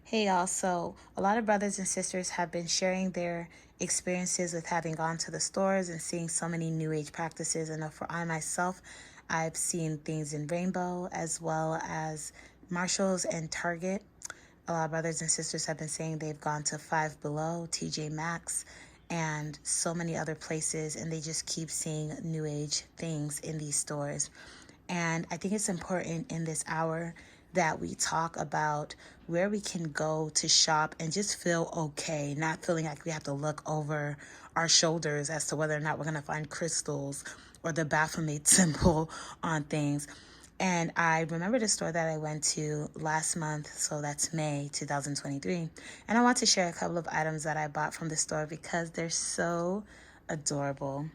Hey y'all, so a lot of brothers and sisters have been sharing their experiences with having gone to the stores and seeing so many new age practices. And for I myself, I've seen things in Rainbow as well as Marshalls and Target. A lot of brothers and sisters have been saying they've gone to Five Below, TJ Maxx, and so many other places, and they just keep seeing new age things in these stores. And I think it's important in this hour that we talk about where we can go to shop and just feel okay, not feeling like we have to look over our shoulders as to whether or not we're going to find crystals or the Baphomet symbol on things. And I remember the store that I went to last month, so that's May 2023. And I want to share a couple of items that I bought from the store because they're so adorable.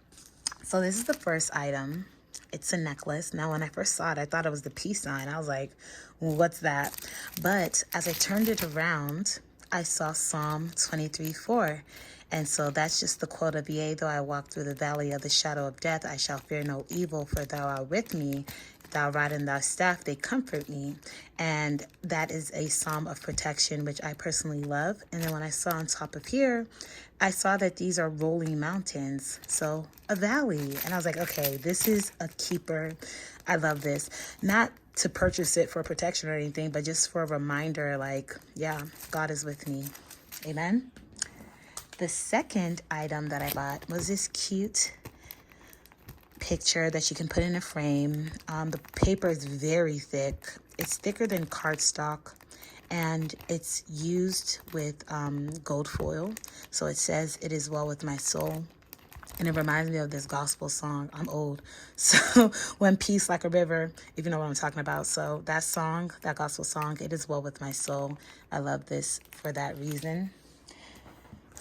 So this is the first item. It's a necklace. Now, when I first saw it, I thought it was the peace sign. I was like, well, what's that? But as I turned it around, I saw Psalm 23:4. And so that's just the quote of, yea, though I walk through the valley of the shadow of death, I shall fear no evil, for thou art with me. Thou rod and thy staff, they comfort me. And that is a psalm of protection, which I personally love. And then when I saw on top of here, I saw that these are rolling mountains, so a valley. And I was like, okay, this is a keeper. I love this. Not to purchase it for protection or anything, but just for a reminder, like, yeah, God is with me. Amen. The second item that I bought was this cute picture that you can put in a frame. The paper is very thick. It's thicker than cardstock, and it's used with gold foil. So it says, "It is well with my soul." And it reminds me of this gospel song. I'm old. So when peace like a river, if you know what I'm talking about. So that song, that gospel song, "It is well with my soul." I love this for that reason.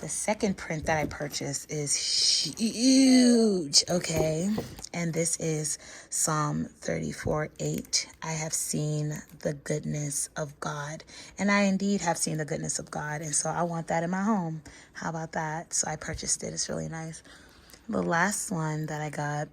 The second print that I purchased is huge, okay? And this is Psalm 34:8. I have seen the goodness of God. And I indeed have seen the goodness of God. And so I want that in my home. How about that? So I purchased it. It's really nice. The last one that I got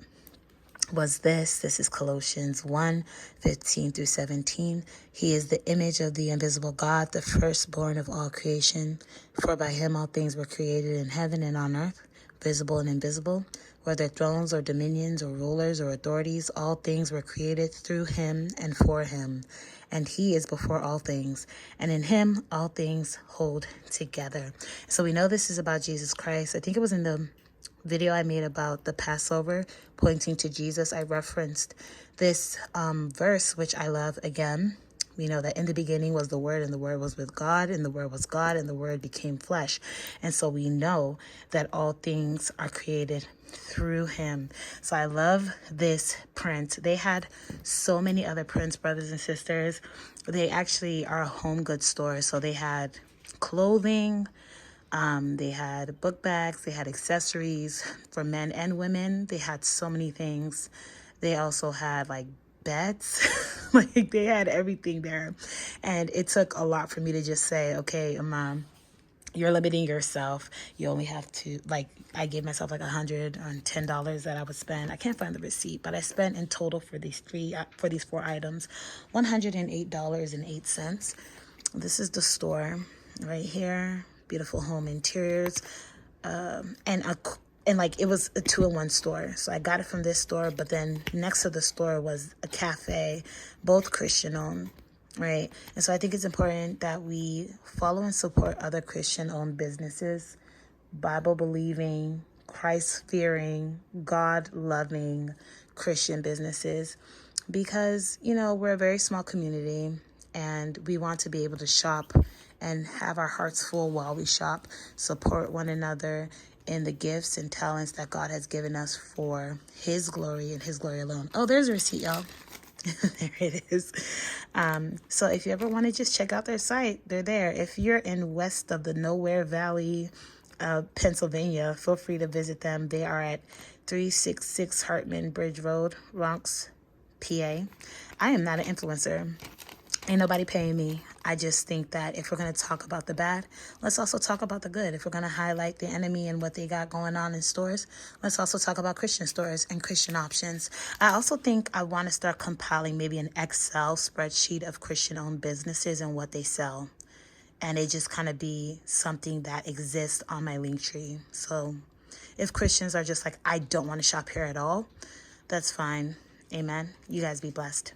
was this. This is Colossians 1:15-17. He is the image of the invisible God, the firstborn of all creation. For by him all things were created in heaven and on earth, visible and invisible. Whether thrones or dominions or rulers or authorities, all things were created through him and for him. And he is before all things, and in him all things hold together. So we know this is about Jesus Christ. I think it was in the video I made about the Passover pointing to Jesus. I referenced this verse, which I love. Again, we know that in the beginning was the Word, and the Word was with God, and the Word was God, and the Word became flesh. And so we know that all things are created through him. So I love this print. They had so many other prints, brothers and sisters. They actually are a home goods store. So they had clothing, they had book bags, they had accessories for men and women. They had so many things. They also had like beds, like they had everything there. And it took a lot for me to just say, okay, Mom, you're limiting yourself. You only have to, like, I gave myself like $110 that I would spend. I can't find the receipt, but I spent in total for these four items, $108.08. This is the store right here. Beautiful home interiors, and like it was a 2-in-1 store. So I got it from this store, but then next to the store was a cafe, both Christian owned, right? And so I think it's important that we follow and support other Christian owned businesses, Bible believing, Christ fearing, God loving Christian businesses, because we're a very small community and we want to be able to shop and have our hearts full while we shop, support one another in the gifts and talents that God has given us for his glory and his glory alone. Oh, there's a receipt, y'all. There it is. So if you ever want to just check out their site, they're there. If you're in west of the Nowhere Valley, Pennsylvania, feel free to visit them. They are at 366 Hartman Bridge Road, Bronx, PA. I am not an influencer. Ain't nobody paying me. I just think that if we're going to talk about the bad, let's also talk about the good. If we're going to highlight the enemy and what they got going on in stores, let's also talk about Christian stores and Christian options. I also think I want to start compiling maybe an Excel spreadsheet of Christian-owned businesses and what they sell. and it just kind of be something that exists on my LinkTree. So if Christians are just like, I don't want to shop here at all, that's fine. Amen. You guys be blessed.